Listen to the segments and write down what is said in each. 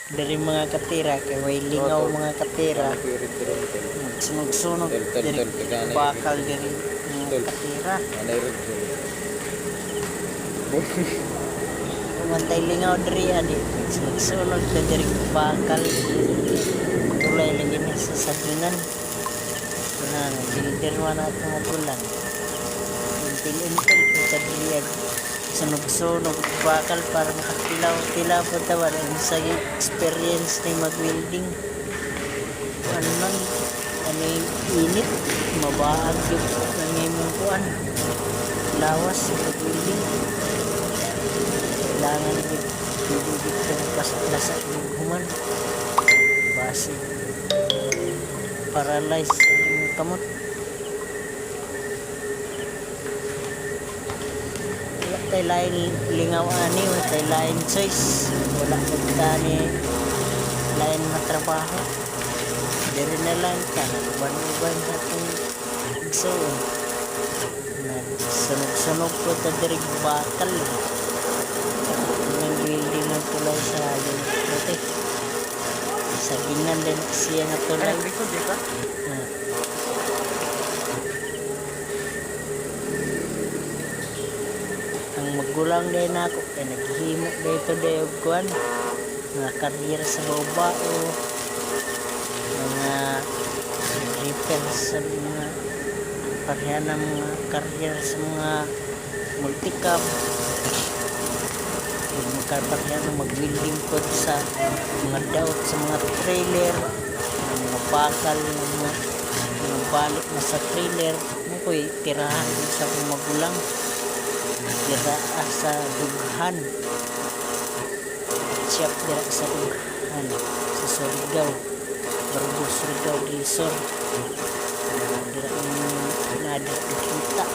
dari mga katira kay way lingaw mga katira. Sunog-sunog dari bakal dari mga katira. Mantay lingaw dari adi. Sunog-sunog dari bakal. Tulay lagi na sa sagingan. Nah, filter mana ito nga tulang. Intil-intil sa diriyan. Sunog-sunog bakal para makakilaw-kilaw po tawar. Ang sa experience na mag-welding. Ano man, ano yung init, mabaag yung nangimukuan. Lawas, mag-welding. Kailangan bibigit ka ng pasak-lasa yung human. Base. Paralyze ang kamot. Wala tayo lain lingaw ani, wala tayo lain choice. Wala tayo lain na trabaho. Dari na lang ka, nagban-uban sa itong igsoon. Sunog-sunog po ito dari bakal. Ang building ng tulay sa yung puti. Sagingan din siya nga tulay. Ay, likod di ba? Ang magulang din ako kaya naghihimok dito dayo kuan mga karyera sa baba o mga repair sa mga pareha ng mga karyera sa mga multicab magkapareha ng mag-welding po sa mga daot sa mga trailer mga bakal mga balik na sa trailer mo ko'y tirahan sa magulang dira sa dughan siyap dira sa dughan sa Surigao Barbo Surigao di Sur dira nada kita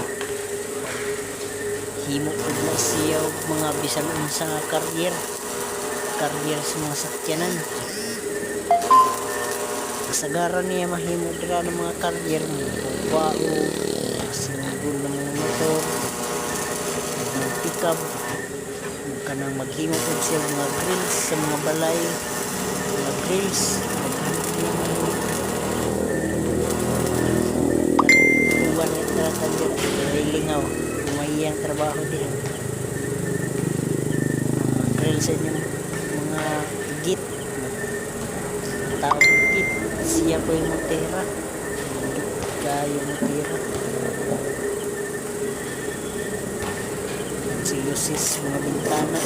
himo pud na siya mga bisan unsa nga career sa mga sakyanan kasagaran niya mahimo dira ng mga career mo bao sinugol ng mga motor pick-up kanang maghimo po siya mga grills sa mga balay mga grills kuwan yung taratan dyan lingaw umayang trabaho din mga grills sa inyong mga git tao git siya po yung mutera kaya mutera silusis mga bintana